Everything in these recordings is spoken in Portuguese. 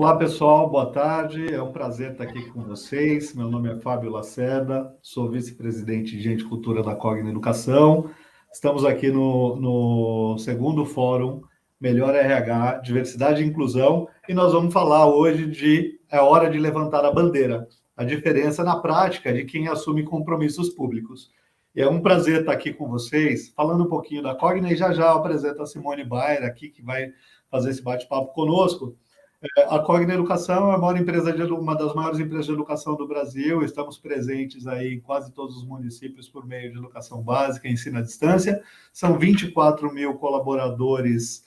Olá, pessoal, boa tarde. É um prazer estar aqui com vocês. Meu nome é Fábio Lacerda, sou vice-presidente de Gente e Cultura da Cogna Educação. Estamos aqui no segundo fórum Melhor RH, Diversidade e Inclusão, e nós vamos falar hoje de é hora de levantar a bandeira, a diferença na prática de quem assume compromissos públicos. E é um prazer estar aqui com vocês, falando um pouquinho da Cogna, e já já eu apresento a Simone Bayer aqui, que vai fazer esse bate-papo conosco. A Cogna Educação é a maior empresa uma das maiores empresas de educação do Brasil. Estamos presentes aí em quase todos os municípios por meio de educação básica e ensino à distância. São 24 mil colaboradores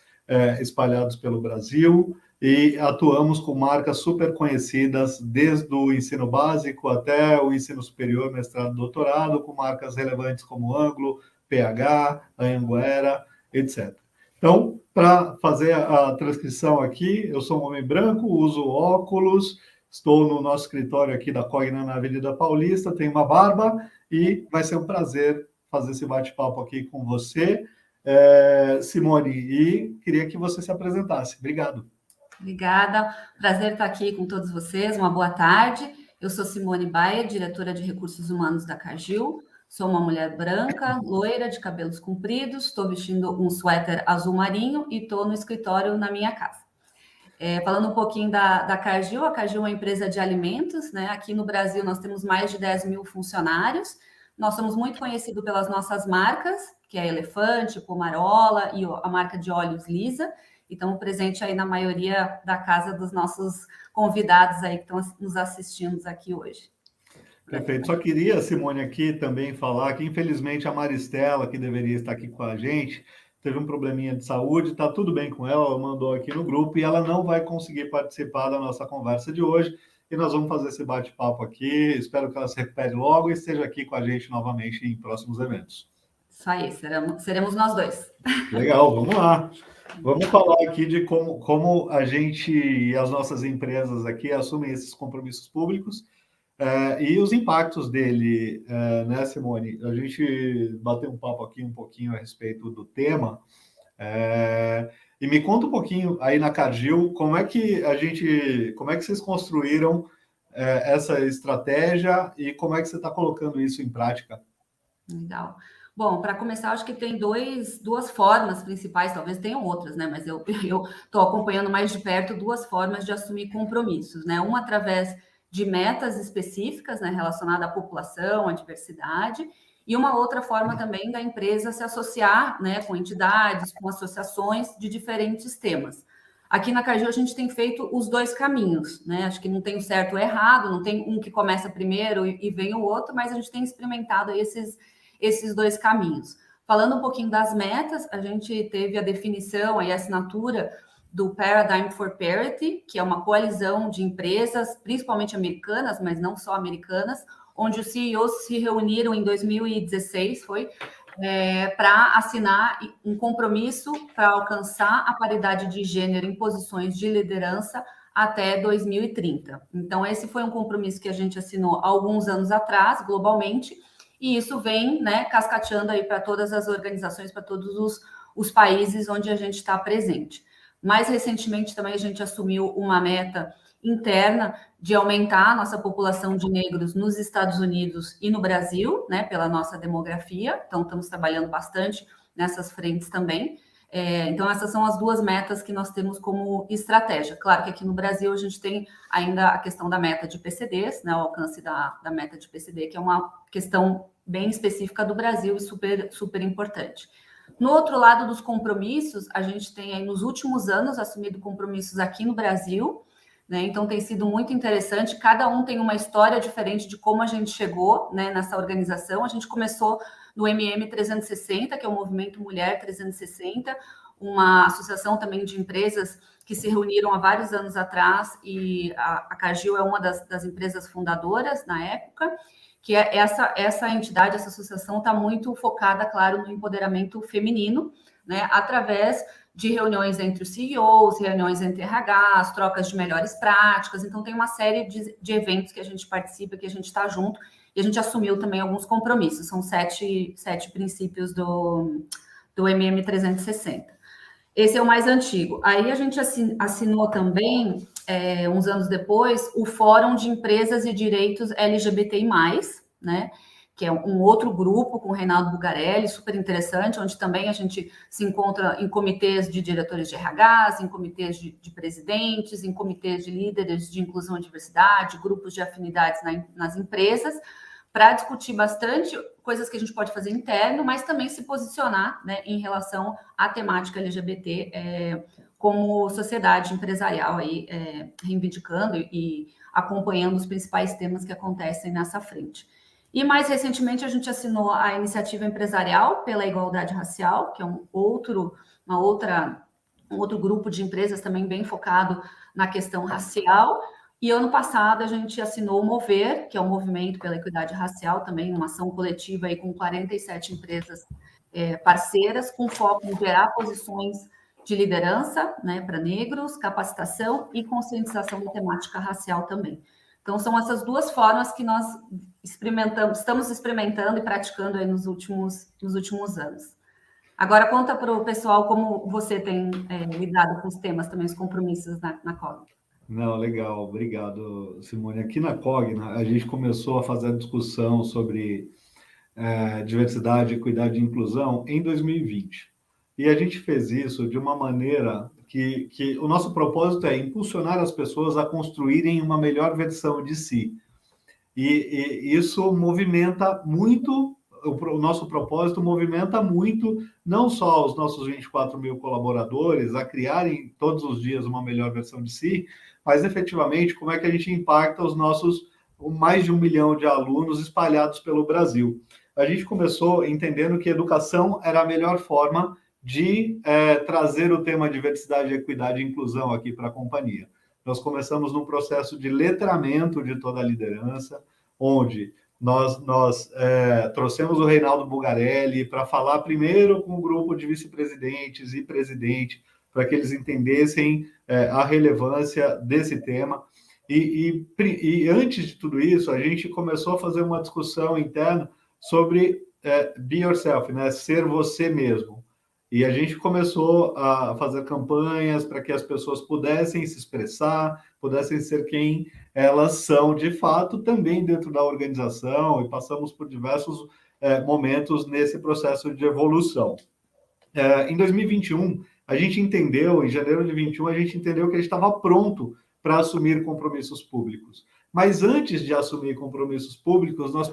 espalhados pelo Brasil e atuamos com marcas super conhecidas, desde o ensino básico até o ensino superior, mestrado, doutorado, com marcas relevantes como Anglo, PH, Anhanguera, etc. Então, para fazer a transcrição aqui, eu sou um homem branco, uso óculos, estou no nosso escritório aqui da Cogna na Avenida Paulista, tenho uma barba e vai ser um prazer fazer esse bate-papo aqui com você, Simone, e queria que você se apresentasse. Obrigado. Obrigada, prazer estar aqui com todos vocês, uma boa tarde. Eu sou Simone Bayer, diretora de Recursos Humanos da Cargill. Sou uma mulher branca, loira, de cabelos compridos, estou vestindo um suéter azul marinho e estou no escritório na minha casa. Falando um pouquinho da Cargill, a Cargill é uma empresa de alimentos, né? Aqui no Brasil nós temos mais de 10 mil funcionários. Nós somos muito conhecidos pelas nossas marcas, que é Elefante, Pomarola e a marca de óleos Lisa. E estamos presentes aí na maioria da casa dos nossos convidados aí que estão nos assistindo aqui hoje. Perfeito. Só queria, Simone, aqui também falar que, infelizmente, a Maristela, que deveria estar aqui com a gente, teve um probleminha de saúde, está tudo bem com ela, ela mandou aqui no grupo e ela não vai conseguir participar da nossa conversa de hoje. E nós vamos fazer esse bate-papo aqui. Espero que ela se recupere logo e esteja aqui com a gente novamente em próximos eventos. Isso aí, seremos nós dois. Legal, vamos lá. Vamos falar aqui de como a gente e as nossas empresas aqui assumem esses compromissos públicos. E os impactos dele, né, Simone? A gente bateu um papo aqui um pouquinho a respeito do tema. E me conta um pouquinho aí na Cargill, como é que vocês construíram essa estratégia e como é que você está colocando isso em prática? Legal. Bom, para começar, acho que tem duas formas principais, talvez tenham outras, né? Mas eu estou acompanhando mais de perto duas formas de assumir compromissos, né? Uma através de metas específicas, né, relacionada à população, à diversidade, e uma outra forma também da empresa se associar, né, com entidades, com associações de diferentes temas. Aqui na Cargill a gente tem feito os dois caminhos, né? Acho que não tem o certo ou errado, não tem um que começa primeiro e vem o outro, mas a gente tem experimentado esses dois caminhos. Falando um pouquinho das metas, a gente teve a definição e a assinatura do Paradigm for Parity, que é uma coalizão de empresas, principalmente americanas, mas não só americanas, onde os CEOs se reuniram em 2016, para assinar um compromisso para alcançar a paridade de gênero em posições de liderança até 2030. Então, esse foi um compromisso que a gente assinou há alguns anos atrás, globalmente, e isso vem, né, cascateando aí para todas as organizações, para todos os países onde a gente está presente. Mais recentemente, também a gente assumiu uma meta interna de aumentar a nossa população de negros nos Estados Unidos e no Brasil, né, pela nossa demografia. Então, estamos trabalhando bastante nessas frentes também. Então, essas são as duas metas que nós temos como estratégia. Claro que aqui no Brasil a gente tem ainda a questão da meta de PCDs, né, o alcance da meta de PCD, que é uma questão bem específica do Brasil e super, super importante. No outro lado dos compromissos, a gente tem aí nos últimos anos assumido compromissos aqui no Brasil, né? Então tem sido muito interessante, cada um tem uma história diferente de como a gente chegou, né, nessa organização. A gente começou no MM360, que é o Movimento Mulher 360, uma associação também de empresas que se reuniram há vários anos atrás, e a Cargill é uma das empresas fundadoras na época, que é essa entidade, essa associação está muito focada, claro, no empoderamento feminino, né, através de reuniões entre os CEOs, reuniões entre RHs, trocas de melhores práticas. Então, tem uma série de eventos que a gente participa, que a gente está junto, e a gente assumiu também alguns compromissos. São sete princípios do MM360. Esse é o mais antigo. Aí a gente assinou também uns anos depois, o Fórum de Empresas e Direitos LGBTI+, né? Que é um outro grupo com o Reinaldo Bugarelli, super interessante, onde também a gente se encontra em comitês de diretores de RHs, em comitês de presidentes, em comitês de líderes de inclusão e diversidade, grupos de afinidades nas empresas, para discutir bastante coisas que a gente pode fazer interno, mas também se posicionar, né, em relação à temática LGBT como sociedade empresarial, aí, reivindicando e acompanhando os principais temas que acontecem nessa frente. E mais recentemente a gente assinou a Iniciativa Empresarial pela Igualdade Racial, que é um outro grupo de empresas também bem focado na questão racial. E ano passado a gente assinou o Mover, que é o Movimento pela Equidade Racial, também uma ação coletiva aí com 47 empresas parceiras, com foco em gerar posições de liderança, né, para negros, capacitação e conscientização da temática racial também. Então, são essas duas formas que nós estamos experimentando e praticando aí nos últimos anos. Agora, conta para o pessoal como você tem lidado com os temas também, os compromissos na Cogna. Não, legal, obrigado, Simone. Aqui na Cogna, a gente começou a fazer a discussão sobre diversidade, equidade e inclusão em 2020. E a gente fez isso de uma maneira que o nosso propósito é impulsionar as pessoas a construírem uma melhor versão de si. E isso movimenta muito, o nosso propósito movimenta muito, não só os nossos 24 mil colaboradores a criarem todos os dias uma melhor versão de si, mas efetivamente como é que a gente impacta os nossos mais de 1 milhão de alunos espalhados pelo Brasil. A gente começou entendendo que educação era a melhor forma de trazer o tema diversidade, equidade e inclusão aqui para a companhia. Nós começamos num processo de letramento de toda a liderança, onde nós trouxemos o Reinaldo Bugarelli para falar primeiro com o grupo de vice-presidentes e presidente, para que eles entendessem a relevância desse tema. E antes de tudo isso, a gente começou a fazer uma discussão interna sobre be yourself, né? Ser você mesmo. E a gente começou a fazer campanhas para que as pessoas pudessem se expressar, pudessem ser quem elas são de fato, também dentro da organização, e passamos por diversos momentos nesse processo de evolução. Em 2021, a gente entendeu, em janeiro de 2021, a gente entendeu que a gente estava pronto para assumir compromissos públicos. Mas antes de assumir compromissos públicos, nós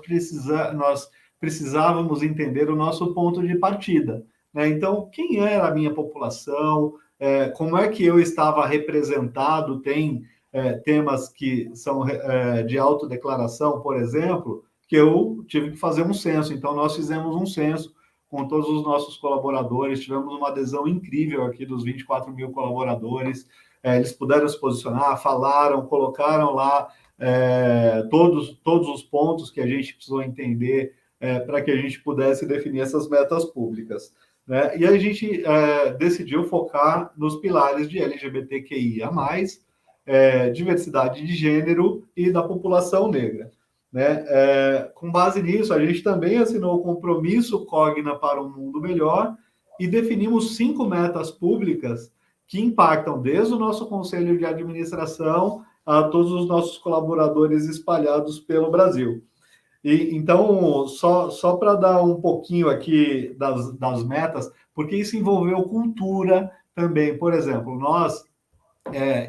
precisávamos entender o nosso ponto de partida. Então, quem era a minha população, como é que eu estava representado, tem temas que são de autodeclaração, por exemplo, que eu tive que fazer um censo. Então, nós fizemos um censo com todos os nossos colaboradores, tivemos uma adesão incrível aqui dos 24 mil colaboradores, eles puderam se posicionar, falaram, colocaram lá todos os pontos que a gente precisou entender para que a gente pudesse definir essas metas públicas. Né? E a gente decidiu focar nos pilares de LGBTQIA+, diversidade de gênero e da população negra. Né? Com base nisso, a gente também assinou o compromisso Cogna para um mundo melhor e definimos 5 metas públicas que impactam desde o nosso conselho de administração a todos os nossos colaboradores espalhados pelo Brasil. Então, só para dar um pouquinho aqui das metas, porque isso envolveu cultura também. Por exemplo, nós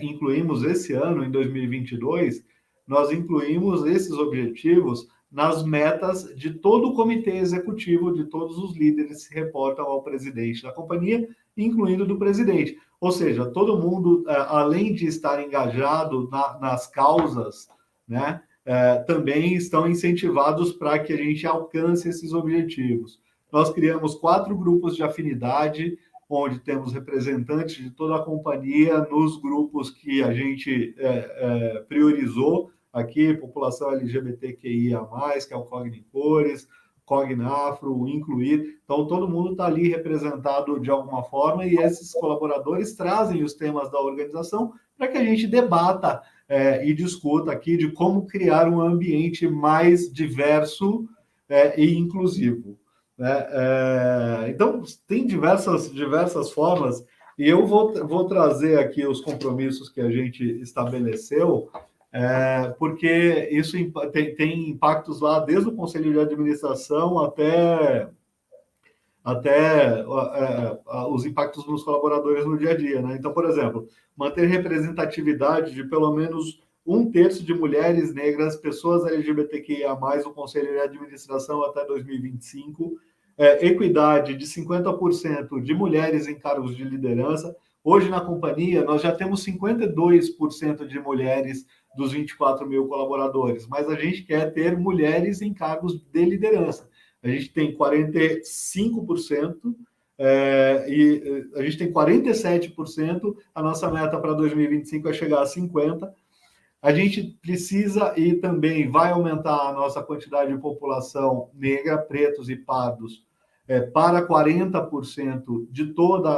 incluímos esse ano, em 2022, nós incluímos esses objetivos nas metas de todo o comitê executivo, de todos os líderes que se reportam ao presidente da companhia, incluindo do presidente. Ou seja, todo mundo, além de estar engajado nas causas, né, também estão incentivados para que a gente alcance esses objetivos. Nós criamos 4 grupos de afinidade, onde temos representantes de toda a companhia nos grupos que a gente priorizou aqui, população LGBTQIA+, que é o Cogna em Cores, Cogna Afro, o Incluir. Então, todo mundo está ali representado de alguma forma e esses colaboradores trazem os temas da organização para que a gente debata e discuta aqui de como criar um ambiente mais diverso e inclusivo. Né? Então, tem diversas formas E eu vou trazer aqui os compromissos que a gente estabeleceu, porque isso tem impactos lá desde o Conselho de Administração até os impactos nos colaboradores no dia a dia, né? Então, por exemplo, manter representatividade de pelo menos 1/3 de mulheres negras, pessoas LGBTQIA+, no Conselho de Administração até 2025, equidade de 50% de mulheres em cargos de liderança. Hoje, na companhia, nós já temos 52% de mulheres dos 24 mil colaboradores, mas a gente quer ter mulheres em cargos de liderança. A gente tem 45%, e a gente tem 47%. A nossa meta para 2025 é chegar a 50%. A gente precisa e também vai aumentar a nossa quantidade de população negra, pretos e pardos, para 40% de todo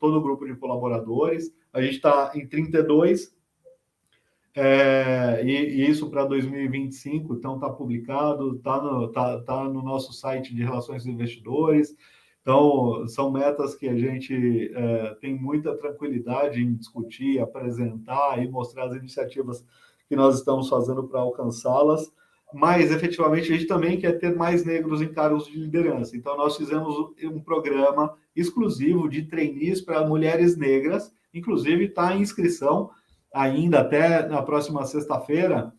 o grupo de colaboradores. A gente está em 32%. E isso para 2025, então está publicado, tá no nosso site de Relações com Investidores. Então, são metas que a gente tem muita tranquilidade em discutir, apresentar e mostrar as iniciativas que nós estamos fazendo para alcançá-las, mas, efetivamente, a gente também quer ter mais negros em cargos de liderança. Então, nós fizemos um programa exclusivo de trainees para mulheres negras, inclusive está em inscrição ainda até na próxima sexta-feira.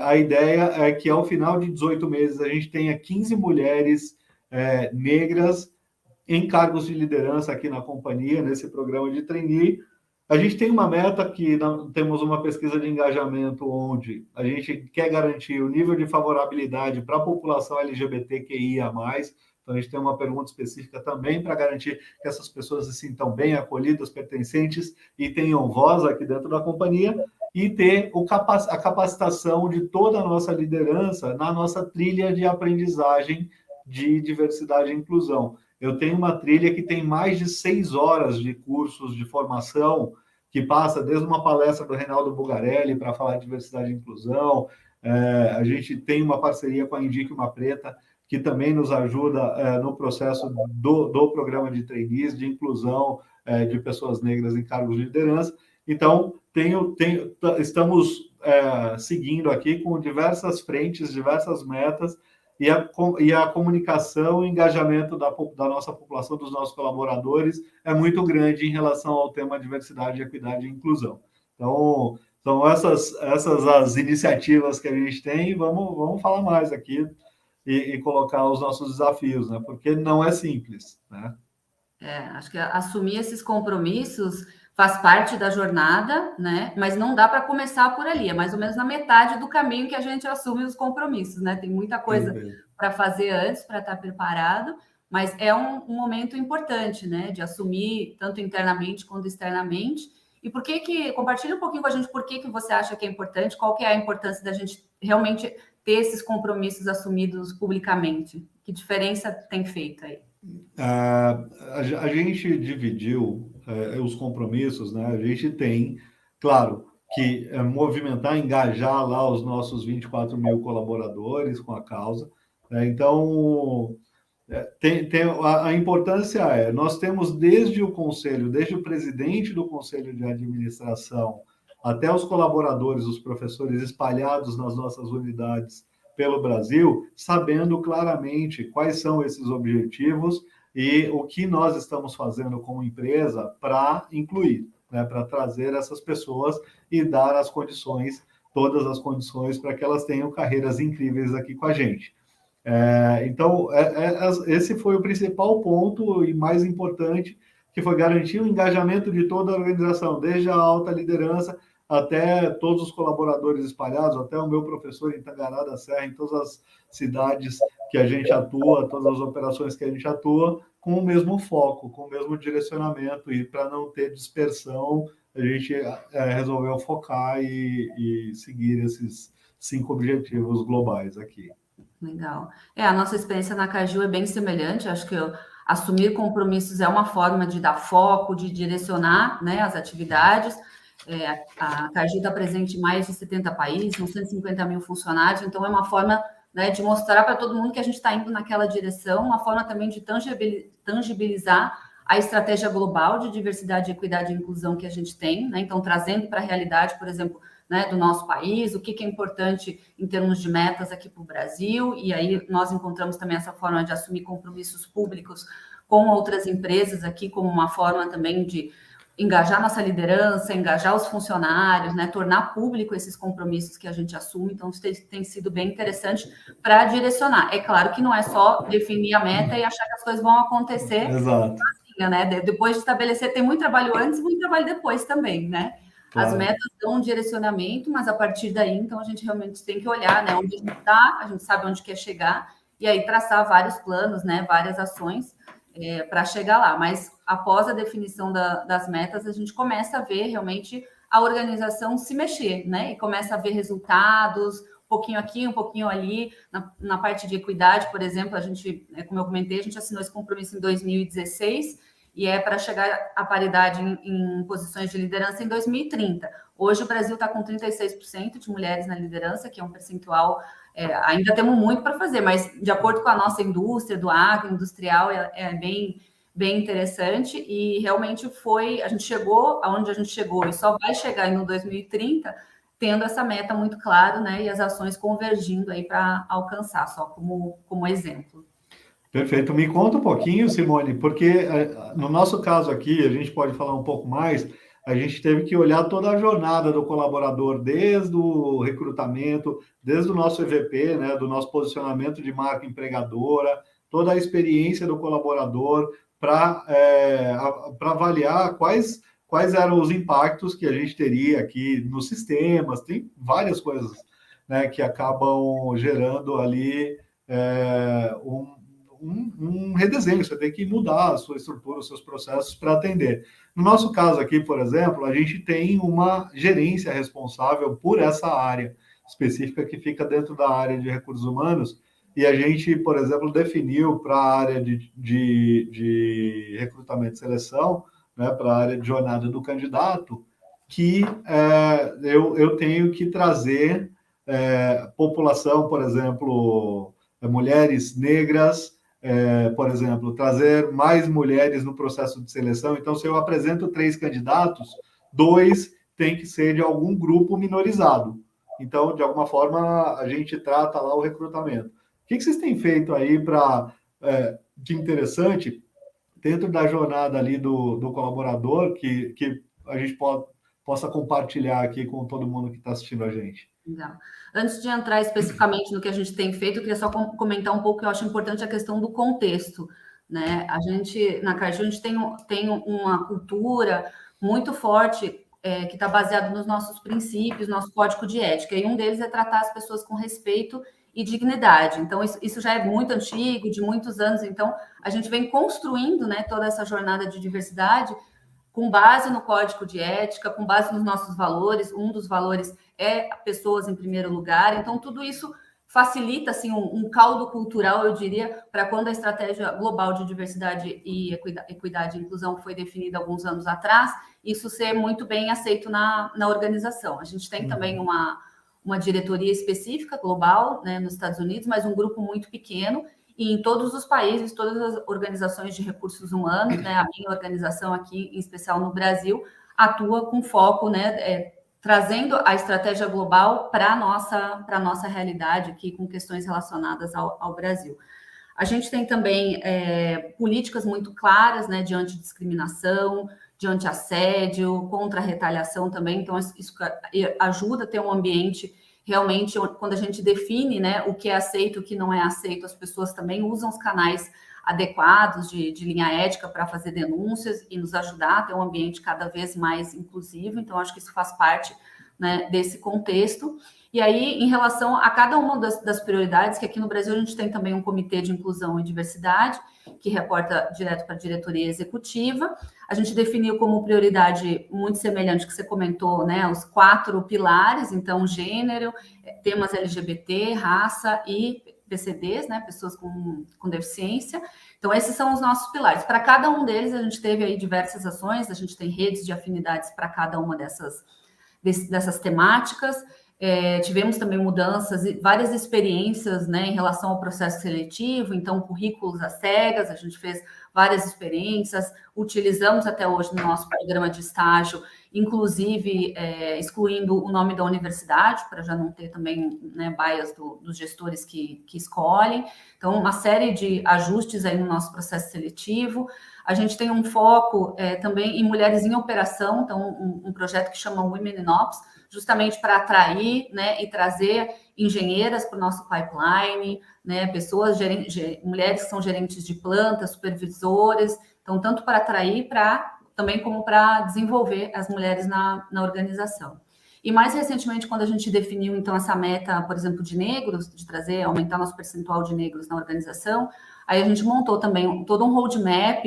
A ideia é que, ao final de 18 meses, a gente tenha 15 mulheres negras em cargos de liderança aqui na companhia, nesse programa de trainee. A gente tem uma meta que temos uma pesquisa de engajamento onde a gente quer garantir o nível de favorabilidade para a população LGBTQIA+. Então, a gente tem uma pergunta específica também para garantir que essas pessoas se sintam bem acolhidas, pertencentes e tenham voz aqui dentro da companhia, e ter a capacitação de toda a nossa liderança na nossa trilha de aprendizagem de diversidade e inclusão. Eu tenho uma trilha que tem mais de 6 horas de cursos de formação, que passa desde uma palestra do Reinaldo Bugarelli para falar de diversidade e inclusão. A gente tem uma parceria com a Indique Uma Preta, que também nos ajuda no processo do programa de trainees, de inclusão de pessoas negras em cargos de liderança. Então, estamos seguindo aqui com diversas frentes, diversas metas, e a comunicação e engajamento da nossa população, dos nossos colaboradores, é muito grande em relação ao tema diversidade, equidade e inclusão. Então, são essas as iniciativas que a gente tem, e vamos falar mais aqui e colocar os nossos desafios, né? Porque não é simples, né? Acho que assumir esses compromissos faz parte da jornada, né? Mas não dá para começar por ali, é mais ou menos na metade do caminho que a gente assume os compromissos, né? Tem muita coisa para fazer antes, para estar preparado, mas é um momento importante, né? De assumir tanto internamente quanto externamente. E compartilha um pouquinho com a gente por que você acha que é importante, qual que é a importância da gente realmente ter esses compromissos assumidos publicamente? Que diferença tem feito aí? A gente dividiu os compromissos, né? A gente tem, claro, que movimentar, engajar lá os nossos 24 mil colaboradores com a causa, né? Então, a importância nós temos desde o conselho, desde o presidente do conselho de administração, até os colaboradores, os professores espalhados nas nossas unidades pelo Brasil, sabendo claramente quais são esses objetivos e o que nós estamos fazendo como empresa para incluir, né, para trazer essas pessoas e dar as condições, todas as condições para que elas tenham carreiras incríveis aqui com a gente. Então, esse foi o principal ponto e mais importante, que foi garantir o engajamento de toda a organização, desde a alta liderança até todos os colaboradores espalhados, até o meu professor em Tangará da Serra, em todas as cidades que a gente atua, todas as operações que a gente atua, com o mesmo foco, com o mesmo direcionamento, e para não ter dispersão, a gente resolveu focar e seguir esses 5 objetivos globais aqui. Legal. A nossa experiência na Caju é bem semelhante. Acho que assumir compromissos é uma forma de dar foco, de direcionar, né, as atividades. A Caju está presente em mais de 70 países, são 150 mil funcionários, então é uma forma, né, de mostrar para todo mundo que a gente está indo naquela direção, uma forma também de tangibilizar a estratégia global de diversidade, equidade e inclusão que a gente tem, né? Então, trazendo para a realidade, por exemplo, né, do nosso país, o que é importante em termos de metas aqui para o Brasil, e aí nós encontramos também essa forma de assumir compromissos públicos com outras empresas aqui, como uma forma também de engajar nossa liderança, engajar os funcionários, né, tornar público esses compromissos que a gente assume. Então, isso tem sido bem interessante para direcionar. É claro que não é só definir a meta e achar que as coisas vão acontecer. Exato. Assim, né? Depois de estabelecer, tem muito trabalho antes e muito trabalho depois também, né? Claro. As metas dão um direcionamento, mas a partir daí, então, a gente realmente tem que olhar, né, onde a gente está, a gente sabe onde quer chegar, e aí traçar vários planos, né, várias ações para chegar lá. Mas após a definição das metas, a gente começa a ver realmente a organização se mexer, né? E começa a ver resultados, um pouquinho aqui, um pouquinho ali. Na parte de equidade, por exemplo, a gente, como eu comentei, a gente assinou esse compromisso em 2016 e é para chegar à paridade em posições de liderança em 2030. Hoje o Brasil está com 36% de mulheres na liderança, que é um percentual, ainda temos muito para fazer, mas de acordo com a nossa indústria, do agroindustrial, é bem interessante, e realmente a gente chegou aonde a gente chegou, e só vai chegar no 2030, tendo essa meta muito clara, né, e as ações convergindo aí para alcançar, só como exemplo. Perfeito. Me conta um pouquinho, Simone, porque no nosso caso aqui, a gente pode falar um pouco mais, a gente teve que olhar toda a jornada do colaborador, desde o recrutamento, desde o nosso EVP, né, do nosso posicionamento de marca empregadora, toda a experiência do colaborador, para avaliar quais eram os impactos que a gente teria aqui nos sistemas. Tem várias coisas, né, que acabam gerando ali um redesenho. Você tem que mudar a sua estrutura, os seus processos para atender. No nosso caso aqui, por exemplo, a gente tem uma gerência responsável por essa área específica que fica dentro da área de recursos humanos, e a gente, por exemplo, definiu para a área de recrutamento e seleção, né, para a área de jornada do candidato, que eu tenho que trazer população, por exemplo, mulheres negras, por exemplo, trazer mais mulheres no processo de seleção. Então, se eu apresento 3 candidatos, 2 tem que ser de algum grupo minorizado. Então, de alguma forma, a gente trata lá o recrutamento. O que vocês têm feito aí de interessante dentro da jornada ali do colaborador que a gente possa compartilhar aqui com todo mundo que está assistindo a gente? Não. Antes de entrar especificamente no que a gente tem feito, eu queria só comentar um pouco, que eu acho importante a questão do contexto, né? A gente, na Cargill, a gente tem uma cultura muito forte que está baseada nos nossos princípios, nosso código de ética, e um deles é tratar as pessoas com respeito e dignidade. Então, isso já é muito antigo, de muitos anos. Então, a gente vem construindo, né, toda essa jornada de diversidade com base no código de ética, com base nos nossos valores. Um dos valores é pessoas em primeiro lugar. Então, tudo isso facilita assim, um caldo cultural, eu diria, para quando a estratégia global de diversidade e equidade e inclusão foi definida alguns anos atrás, isso ser muito bem aceito na organização. A gente tem também uma diretoria específica global, né, nos Estados Unidos, mas um grupo muito pequeno, e em todos os países, todas as organizações de recursos humanos, né, a minha organização aqui, em especial no Brasil, atua com foco, né, trazendo a estratégia global para a nossa realidade aqui, com questões relacionadas ao Brasil. A gente tem também políticas muito claras, né, de antidiscriminação, de antiassédio, contra a retaliação também. Então, isso ajuda a ter um ambiente realmente, quando a gente define, né, o que é aceito, o que não é aceito, as pessoas também usam os canais adequados de linha ética para fazer denúncias e nos ajudar a ter um ambiente cada vez mais inclusivo. Então, acho que isso faz parte, né, desse contexto. E aí, em relação a cada uma das prioridades, que aqui no Brasil a gente tem também um comitê de inclusão e diversidade, que reporta direto para a diretoria executiva. A gente definiu como prioridade muito semelhante que você comentou, né, os 4 pilares, então, gênero, temas LGBT, raça e PCDs, né, pessoas com deficiência. Então, esses são os nossos pilares. Para cada um deles, a gente teve aí diversas ações, a gente tem redes de afinidades para cada uma dessas temáticas. Tivemos também mudanças e várias experiências, né, em relação ao processo seletivo, então currículos às cegas, a gente fez várias experiências, utilizamos até hoje no nosso programa de estágio, inclusive excluindo o nome da universidade, para já não ter também, né, bias dos gestores que escolhem. Então, uma série de ajustes aí no nosso processo seletivo. A gente tem um foco também em mulheres em operação, então um projeto que chama Women in Ops, justamente para atrair, né, e trazer engenheiras para o nosso pipeline, né, pessoas, mulheres que são gerentes de planta, supervisores, então tanto para atrair, também como para desenvolver as mulheres na organização. E mais recentemente, quando a gente definiu, então, essa meta, por exemplo, de negros, de aumentar nosso percentual de negros na organização, aí a gente montou também todo um roadmap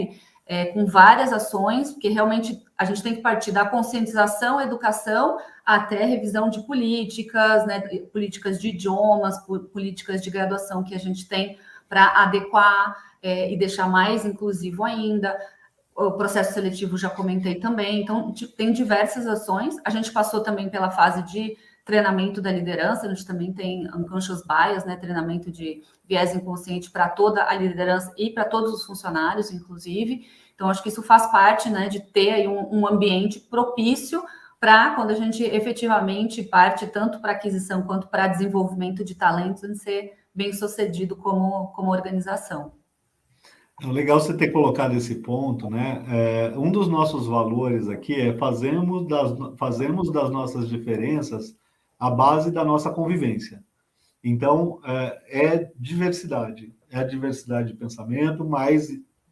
com várias ações, porque realmente a gente tem que partir da conscientização, educação, até revisão de políticas, né, políticas de idiomas, políticas de graduação que a gente tem para adequar e deixar mais inclusivo ainda. O processo seletivo já comentei também, então tem diversas ações. A gente passou também pela fase de treinamento da liderança, a gente também tem unconscious bias, né, treinamento de viés inconsciente para toda a liderança e para todos os funcionários, inclusive. Então, acho que isso faz parte, né, de ter aí um ambiente propício para quando a gente efetivamente parte tanto para aquisição quanto para desenvolvimento de talentos, em ser bem sucedido como organização. É legal você ter colocado esse ponto, né? Um dos nossos valores aqui é fazemos das nossas diferenças a base da nossa convivência. Então, é a diversidade de pensamento, mas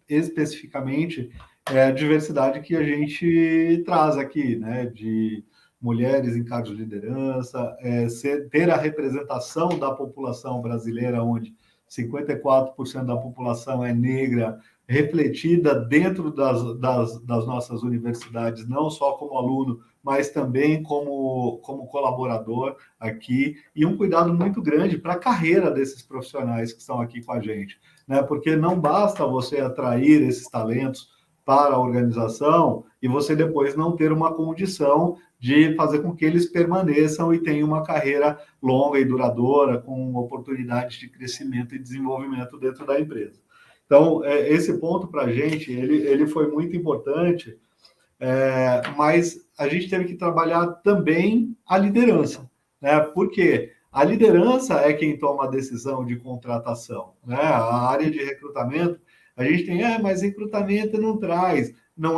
especificamente é a diversidade que a gente traz aqui, né? De mulheres em cargos de liderança, ter a representação da população brasileira, onde 54% da população é negra, refletida dentro das nossas universidades, não só como aluno, mas também como colaborador aqui, e um cuidado muito grande para a carreira desses profissionais que estão aqui com a gente, né? Porque não basta você atrair esses talentos para a organização e você depois não ter uma condição de fazer com que eles permaneçam e tenham uma carreira longa e duradoura, com oportunidades de crescimento e desenvolvimento dentro da empresa. Então, esse ponto para a gente, ele foi muito importante, mas a gente teve que trabalhar também a liderança, né? Porque a liderança é quem toma a decisão de contratação, né? A área de recrutamento, a gente tem, mas recrutamento não traz. Não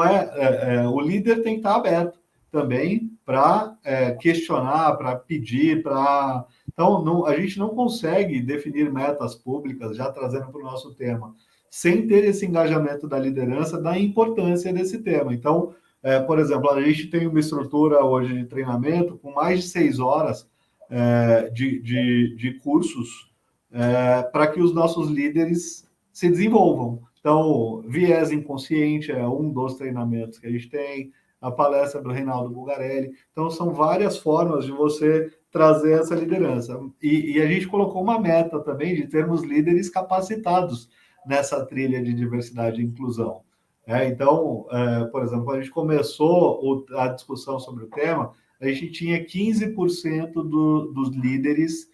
o líder tem que estar aberto também para questionar, para pedir, para... Então, a gente não consegue definir metas públicas, já trazendo para o nosso tema, sem ter esse engajamento da liderança, da importância desse tema. Então, por exemplo, a gente tem uma estrutura hoje de treinamento com mais de 6 horas de cursos para que os nossos líderes se desenvolvam. Então, viés inconsciente é um dos treinamentos que a gente tem, a palestra do Reinaldo Bulgarelli. Então, são várias formas de você trazer essa liderança. E a gente colocou uma meta também de termos líderes capacitados nessa trilha de diversidade e inclusão. Então, por exemplo, quando a gente começou a discussão sobre o tema, a gente tinha 15% dos líderes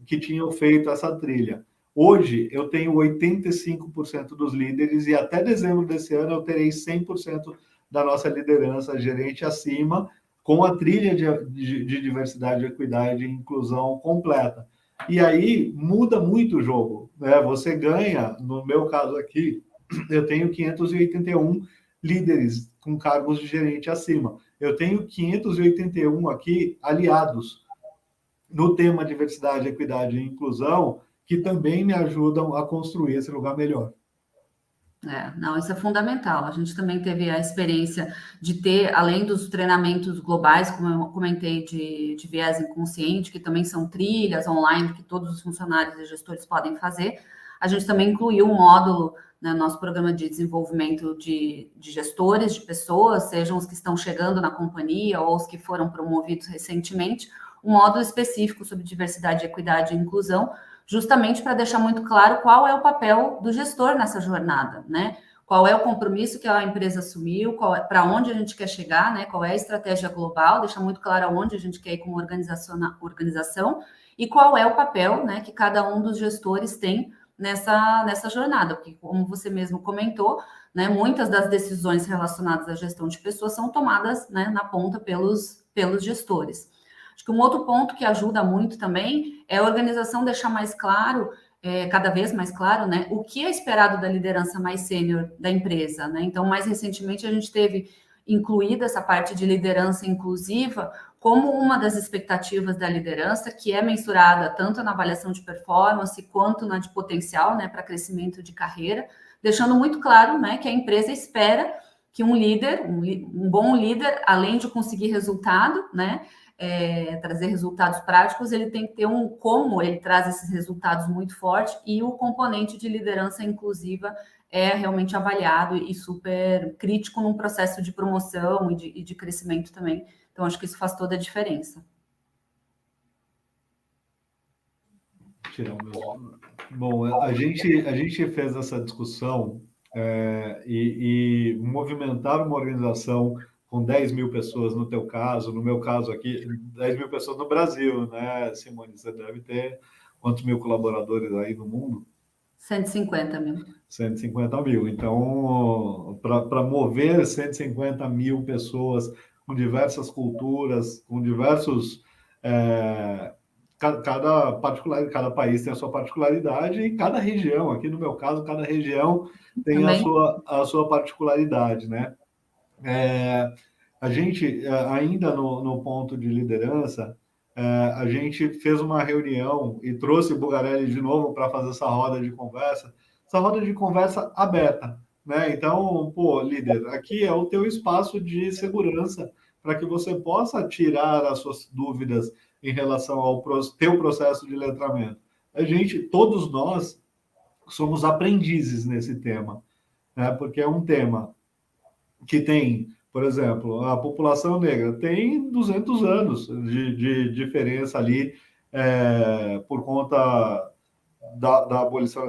que tinham feito essa trilha. Hoje, eu tenho 85% dos líderes e até dezembro desse ano eu terei 100% da nossa liderança gerente acima, com a trilha de diversidade, equidade e inclusão completa. E aí muda muito o jogo, né? Você ganha, no meu caso aqui, eu tenho 581 líderes com cargos de gerente acima. Eu tenho 581 aqui aliados no tema diversidade, equidade e inclusão, que também me ajudam a construir esse lugar melhor. Não, isso é fundamental. A gente também teve a experiência de ter, além dos treinamentos globais, como eu comentei, de viés inconsciente, que também são trilhas online que todos os funcionários e gestores podem fazer, a gente também incluiu um módulo no nosso programa de desenvolvimento de gestores, de pessoas, sejam os que estão chegando na companhia ou os que foram promovidos recentemente, um módulo específico sobre diversidade, equidade e inclusão, justamente para deixar muito claro qual é o papel do gestor nessa jornada, né? qual é o compromisso que a empresa assumiu, para onde a gente quer chegar, né? Qual é a estratégia global, deixa muito claro aonde a gente quer ir como organização e qual é o papel, né, que cada um dos gestores tem nessa jornada, porque como você mesmo comentou, né, muitas das decisões relacionadas à gestão de pessoas são tomadas, né, na ponta pelos gestores. Acho que um outro ponto que ajuda muito também é a organização deixar mais claro, cada vez mais claro, né, o que é esperado da liderança mais sênior da empresa, né? Então, mais recentemente, a gente teve incluída essa parte de liderança inclusiva como uma das expectativas da liderança, que é mensurada tanto na avaliação de performance quanto na de potencial, né, para crescimento de carreira, deixando muito claro, né, que a empresa espera que um líder, um bom líder, além de conseguir resultado, né, trazer resultados práticos, ele tem que ter como ele traz esses resultados muito forte, e o componente de liderança inclusiva é realmente avaliado e super crítico num processo de promoção e de crescimento também. Então, acho que isso faz toda a diferença. Bom, a gente fez essa discussão e movimentar uma organização com 10 mil pessoas, no teu caso, no meu caso aqui, 10 mil pessoas no Brasil, né, Simone? Você deve ter quantos mil colaboradores aí no mundo? 150 mil. 150 mil. Então, para mover 150 mil pessoas com diversas culturas, com diversos... cada país tem a sua particularidade e cada região, aqui no meu caso, cada região tem a sua particularidade, né? A gente, ainda no ponto de liderança, a gente fez uma reunião e trouxe o Bugarelli de novo para fazer essa roda de conversa aberta, né? Então, pô, líder, aqui é o teu espaço de segurança para que você possa tirar as suas dúvidas em relação ao teu processo de letramento. Todos nós somos aprendizes nesse tema, né? Porque é um tema que tem, por exemplo, a população negra tem 200 anos de diferença ali por conta da abolição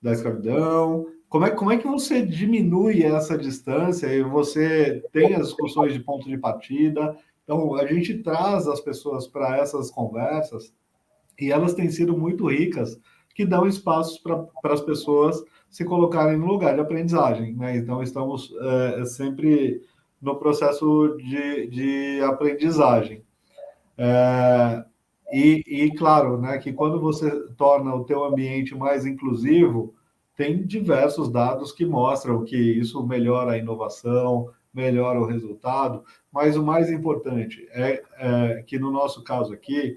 da escravidão. Como é que você diminui essa distância e você tem as discussões de ponto de partida? Então, a gente traz as pessoas para essas conversas e elas têm sido muito ricas, que dão espaços para as pessoas se colocarem no lugar de aprendizagem, né? Então, estamos sempre no processo de aprendizagem. Claro, né, que quando você torna o teu ambiente mais inclusivo, tem diversos dados que mostram que isso melhora a inovação, melhora o resultado, mas o mais importante é que, no nosso caso aqui,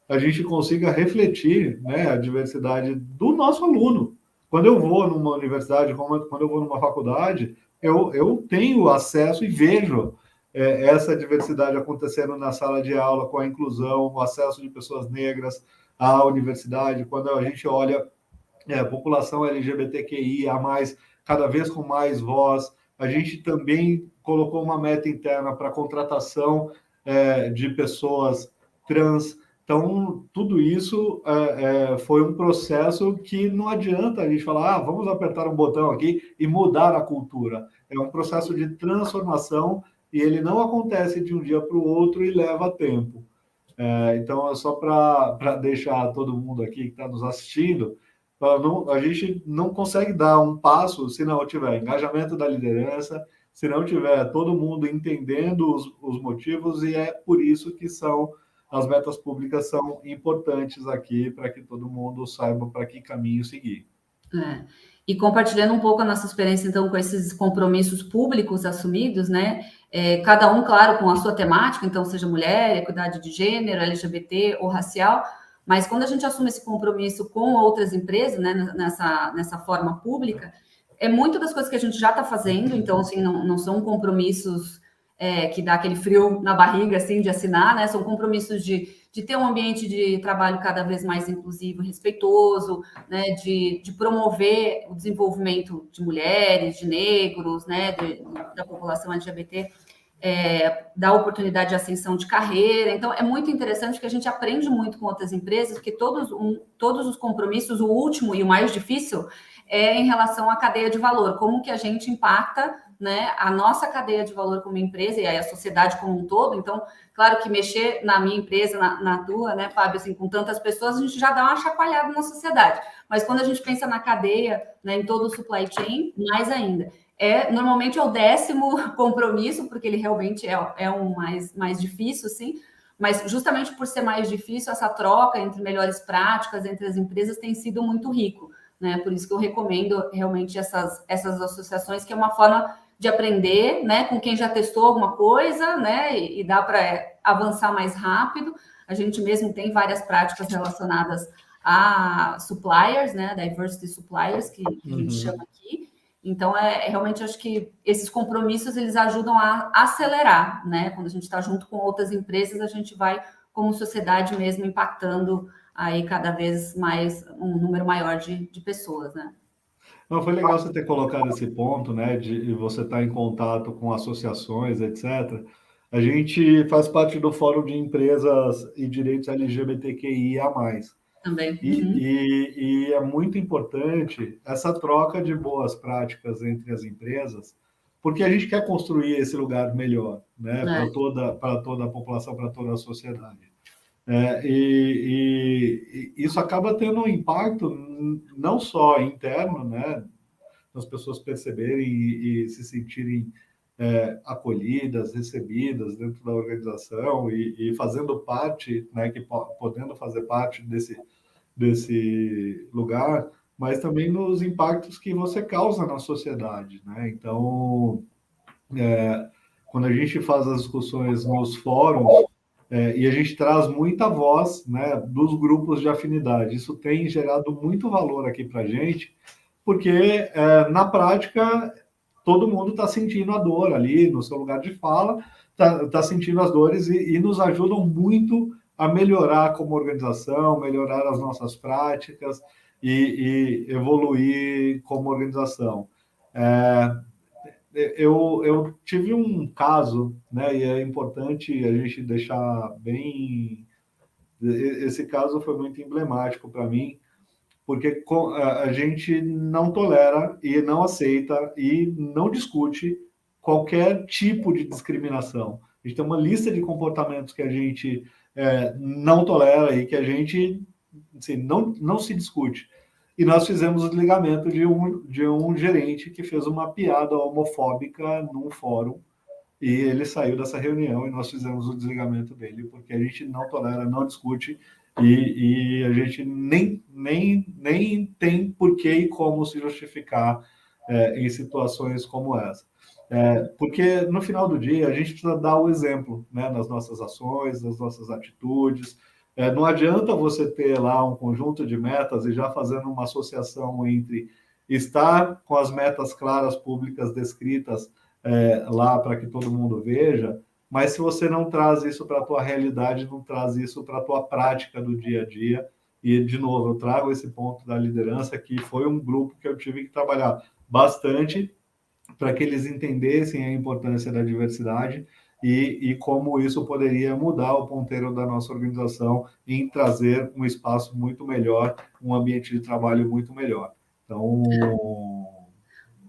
a gente consiga refletir, né, a diversidade do nosso aluno. Quando eu vou numa universidade, quando eu vou numa faculdade, eu tenho acesso e vejo essa diversidade acontecendo na sala de aula, com a inclusão, o acesso de pessoas negras à universidade. Quando a gente olha a população LGBTQIA+, cada vez com mais voz, a gente também colocou uma meta interna para a contratação de pessoas trans. Então, tudo isso foi um processo que não adianta a gente falar, vamos apertar um botão aqui e mudar a cultura. É um processo de transformação e ele não acontece de um dia para o outro e leva tempo. Então, é só para deixar todo mundo aqui que está nos assistindo, a gente não consegue dar um passo se não tiver engajamento da liderança, se não tiver todo mundo entendendo os motivos, e é por isso que as metas públicas são importantes aqui, para que todo mundo saiba para que caminho seguir. E compartilhando um pouco a nossa experiência, então, com esses compromissos públicos assumidos, né? Cada um, claro, com a sua temática, então, seja mulher, equidade de gênero, LGBT ou racial, mas quando a gente assume esse compromisso com outras empresas, né, nessa forma pública, é muito das coisas que a gente já está fazendo, então, assim, não são compromissos que dá aquele frio na barriga, assim, de assinar, né? São compromissos de ter um ambiente de trabalho cada vez mais inclusivo e respeitoso, né? De promover o desenvolvimento de mulheres, de negros, né? Da população LGBT, dar oportunidade de ascensão de carreira. Então, é muito interessante que a gente aprende muito com outras empresas, porque todos os compromissos, o último e o mais difícil é em relação à cadeia de valor, como que a gente impacta, né, a nossa cadeia de valor como empresa e aí a sociedade como um todo. Então, claro que mexer na minha empresa, na tua, né, Fábio, assim, com tantas pessoas, a gente já dá uma chacoalhada na sociedade. Mas quando a gente pensa na cadeia, né, em todo o supply chain, mais ainda. Normalmente é o 10º compromisso, porque ele realmente é um mais difícil, assim, mas justamente por ser mais difícil, essa troca entre melhores práticas entre as empresas tem sido muito rico, né? Por isso que eu recomendo realmente essas associações, que é uma forma de aprender, né, com quem já testou alguma coisa, né, e dá para avançar mais rápido. A gente mesmo tem várias práticas relacionadas a suppliers, né, diversity suppliers, que a gente chama aqui. Então, realmente, acho que esses compromissos, eles ajudam a acelerar, né? Quando a gente está junto com outras empresas, a gente vai, como sociedade mesmo, impactando aí cada vez mais um número maior de pessoas, né? Não, foi legal você ter colocado esse ponto, né, de você estar em contato com associações, etc. A gente faz parte do Fórum de Empresas e Direitos LGBTQIA+. Também. E é muito importante essa troca de boas práticas entre as empresas, porque a gente quer construir esse lugar melhor, né, para toda a população, para toda a sociedade. E isso acaba tendo um impacto não só interno, né, as pessoas perceberem e se sentirem acolhidas, recebidas dentro da organização e fazendo parte, né, podendo fazer parte desse lugar, mas também nos impactos que você causa na sociedade, né? Então, quando a gente faz as discussões nos fóruns, e a gente traz muita voz, né, dos grupos de afinidade. Isso tem gerado muito valor aqui para a gente, porque, na prática, todo mundo está sentindo a dor ali no seu lugar de fala, está sentindo as dores e nos ajudam muito a melhorar como organização, melhorar as nossas práticas e evoluir como organização. Eu tive um caso, né, e é importante a gente deixar bem. Esse caso foi muito emblemático para mim, porque a gente não tolera e não aceita e não discute qualquer tipo de discriminação. A gente tem uma lista de comportamentos que a gente não tolera e que a gente assim, não se discute. E nós fizemos o desligamento de um gerente que fez uma piada homofóbica num fórum, e ele saiu dessa reunião e nós fizemos o desligamento dele, porque a gente não tolera, não discute, e a gente nem tem porquê e como se justificar em situações como essa. Porque no final do dia a gente precisa dar o exemplo, né, nas nossas ações, nas nossas atitudes. Não adianta você ter lá um conjunto de metas e já fazendo uma associação entre estar com as metas claras, públicas, descritas lá para que todo mundo veja, mas se você não traz isso para a tua realidade, não traz isso para a tua prática do dia a dia, e, de novo, eu trago esse ponto da liderança, que foi um grupo que eu tive que trabalhar bastante para que eles entendessem a importância da diversidade e como isso poderia mudar o ponteiro da nossa organização em trazer um espaço muito melhor, um ambiente de trabalho muito melhor. Então,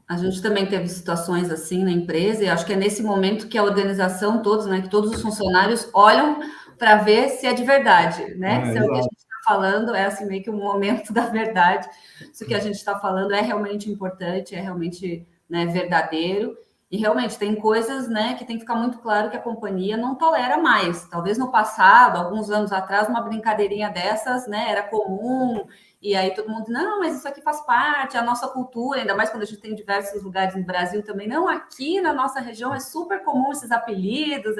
a gente também teve situações assim na empresa, e acho que é nesse momento que a organização, todos, né, que todos os funcionários olham para ver se é de verdade, né? Se é o que a gente está falando, é assim meio que um momento da verdade, se o que a gente está falando é realmente importante, é realmente, né, verdadeiro. E realmente tem coisas, né, que tem que ficar muito claro que a companhia não tolera mais. Talvez no passado, alguns anos atrás, uma brincadeirinha dessas, né, era comum. E aí todo mundo, não, mas isso aqui faz parte, é a nossa cultura, ainda mais quando a gente tem diversos lugares no Brasil também. Não, aqui na nossa região é super comum esses apelidos,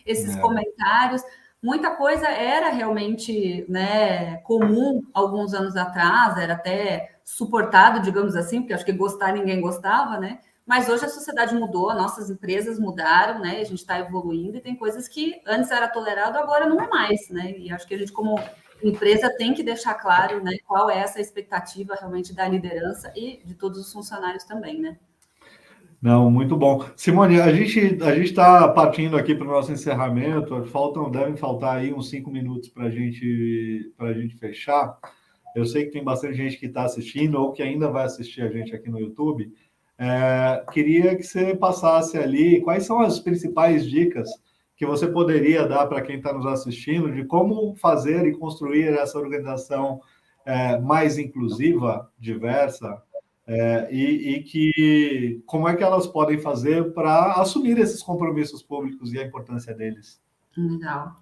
esses comentários. Muita coisa era realmente, né, comum alguns anos atrás, era até suportado, digamos assim, porque acho que gostar ninguém gostava, né? Mas hoje a sociedade mudou, nossas empresas mudaram, né? A gente está evoluindo e tem coisas que antes era tolerado, agora não é mais, né? E acho que a gente, como empresa, tem que deixar claro, né, qual é essa expectativa realmente da liderança e de todos os funcionários também, né? Não, muito bom. Simone, a gente está partindo aqui para o nosso encerramento. Devem faltar aí uns 5 minutos para a gente fechar. Eu sei que tem bastante gente que está assistindo ou que ainda vai assistir a gente aqui no YouTube. Queria que você passasse ali quais são as principais dicas que você poderia dar para quem está nos assistindo de como fazer e construir essa organização mais inclusiva, diversa, que como é que elas podem fazer para assumir esses compromissos públicos e a importância deles. Legal.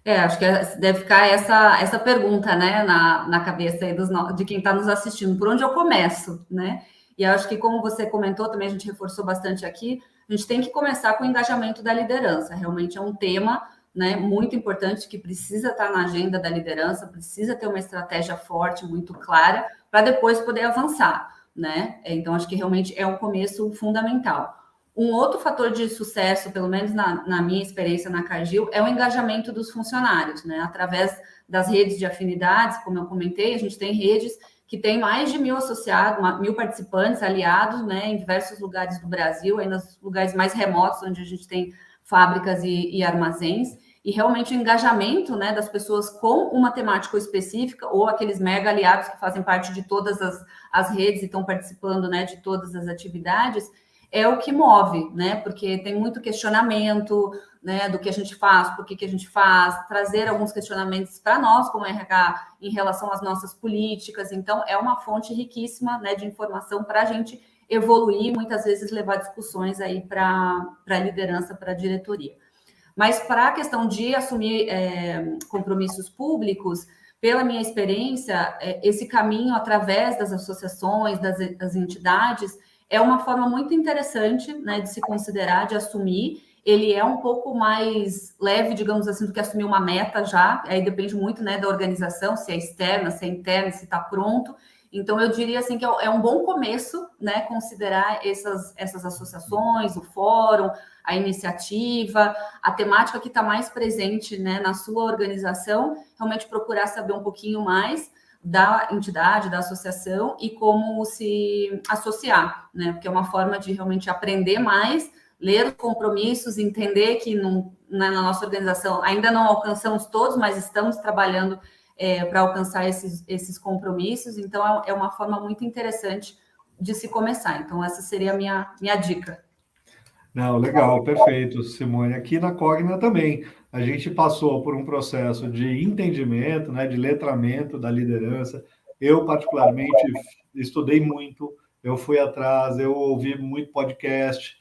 Acho que deve ficar essa pergunta, né, na cabeça aí de quem está nos assistindo, por onde eu começo, né? E acho que, como você comentou, também a gente reforçou bastante aqui, a gente tem que começar com o engajamento da liderança. Realmente é um tema, né, muito importante que precisa estar na agenda da liderança, precisa ter uma estratégia forte, muito clara, para depois poder avançar, né? Então, acho que realmente é um começo fundamental. Um outro fator de sucesso, pelo menos na minha experiência na Cargill, é o engajamento dos funcionários, né? Através das redes de afinidades, como eu comentei, a gente tem redes que têm mais de 1.000 associados, 1.000 participantes, aliados, né, em diversos lugares do Brasil, aí nos lugares mais remotos, onde a gente tem fábricas e armazéns, e realmente o engajamento, né, das pessoas com uma temática específica, ou aqueles mega aliados que fazem parte de todas as redes e estão participando, né, de todas as atividades, é o que move, né? Porque tem muito questionamento, né, do que a gente faz, por que a gente faz, trazer alguns questionamentos para nós, como RH, em relação às nossas políticas. Então, é uma fonte riquíssima, né, de informação para a gente evoluir, muitas vezes levar discussões aí para a liderança, para a diretoria. Mas para a questão de assumir compromissos públicos, pela minha experiência, esse caminho através das associações, das entidades, é uma forma muito interessante, né, de se considerar, de assumir. Ele é um pouco mais leve, digamos assim, do que assumir uma meta já. Aí depende muito, né, da organização, se é externa, se é interna, se está pronto. Então, eu diria assim que é um bom começo, né, considerar essas associações, o fórum, a iniciativa, a temática que está mais presente, né, na sua organização, realmente procurar saber um pouquinho mais da entidade, da associação e como se associar, né? Porque é uma forma de realmente aprender mais, ler os compromissos, entender que na nossa organização ainda não alcançamos todos, mas estamos trabalhando para alcançar esses compromissos. Então, é uma forma muito interessante de se começar. Então, essa seria a minha dica. Não, legal, perfeito, Simone. Aqui na Cogna também, a gente passou por um processo de entendimento, né, de letramento da liderança. Eu, particularmente, estudei muito, eu fui atrás, eu ouvi muito podcast,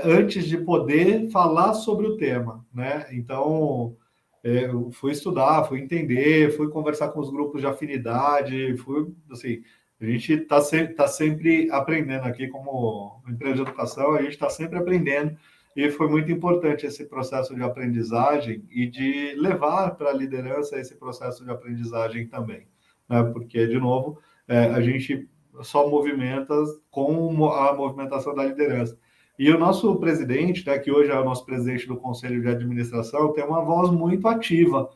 antes de poder falar sobre o tema, né? Então, eu fui estudar, fui entender, fui conversar com os grupos de afinidade, fui, assim, a gente tá sempre aprendendo aqui, como empresa de educação, a gente está sempre aprendendo, e foi muito importante esse processo de aprendizagem e de levar para a liderança esse processo de aprendizagem também, né? Porque, de novo, a gente só movimenta com a movimentação da liderança. E o nosso presidente, né, que hoje é o nosso presidente do Conselho de Administração, tem uma voz muito ativa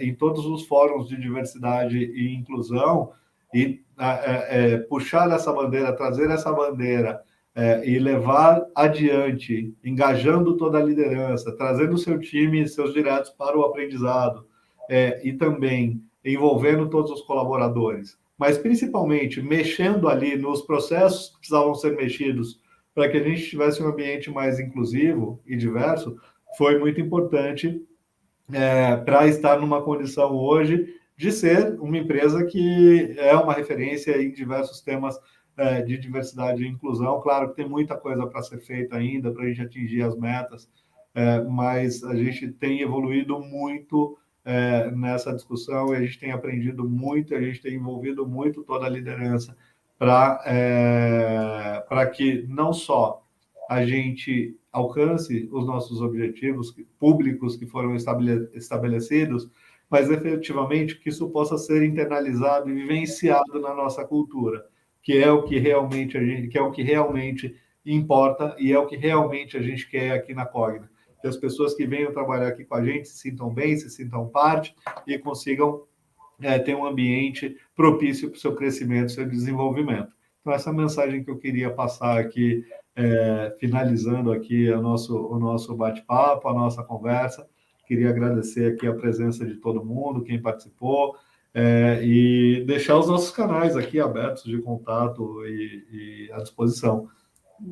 em todos os fóruns de diversidade e inclusão, e puxar essa bandeira, trazer essa bandeira e levar adiante, engajando toda a liderança, trazendo o seu time e seus diretos para o aprendizado, e também envolvendo todos os colaboradores, mas principalmente mexendo ali nos processos que precisavam ser mexidos para que a gente tivesse um ambiente mais inclusivo e diverso, foi muito importante para estar numa condição hoje de ser uma empresa que é uma referência em diversos temas de diversidade e inclusão. Claro que tem muita coisa para ser feita ainda para a gente atingir as metas, mas a gente tem evoluído muito nessa discussão, e a gente tem aprendido muito, a gente tem envolvido muito toda a liderança para que não só a gente alcance os nossos objetivos públicos que foram estabelecidos, mas efetivamente que isso possa ser internalizado e vivenciado na nossa cultura, que é o que realmente importa e é o que realmente a gente quer aqui na Cogna. Que as pessoas que venham trabalhar aqui com a gente se sintam bem, se sintam parte e consigam ter um ambiente propício para o seu crescimento, seu desenvolvimento. Então, essa mensagem que eu queria passar aqui, finalizando aqui o nosso bate-papo, a nossa conversa. Queria agradecer aqui a presença de todo mundo, quem participou, e deixar os nossos canais aqui abertos de contato e à disposição.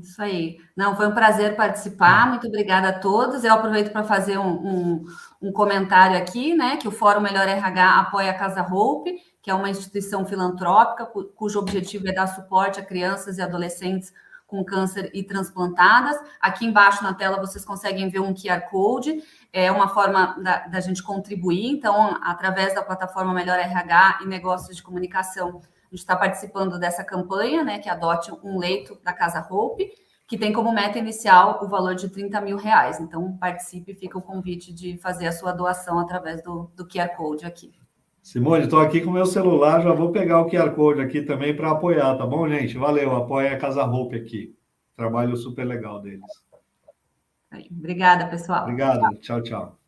Isso aí. Não, foi um prazer participar. Muito obrigada a todos. Eu aproveito para fazer um comentário aqui, né? Que o Fórum Melhor RH apoia a Casa Hope, que é uma instituição filantrópica cujo objetivo é dar suporte a crianças e adolescentes com câncer e transplantadas. Aqui embaixo na tela vocês conseguem ver um QR Code, é uma forma da gente contribuir. Então, através da plataforma Melhor RH e Negócios de Comunicação, a gente está participando dessa campanha, né, que adote um leito da Casa Hope, que tem como meta inicial o valor de R$30 mil. Então, participe, fica o convite de fazer a sua doação através do QR Code aqui. Simone, estou aqui com o meu celular, já vou pegar o QR Code aqui também para apoiar, tá bom, gente? Valeu, apoia a Casa Hope aqui. Trabalho super legal deles. Obrigada, pessoal. Obrigado, tchau, tchau.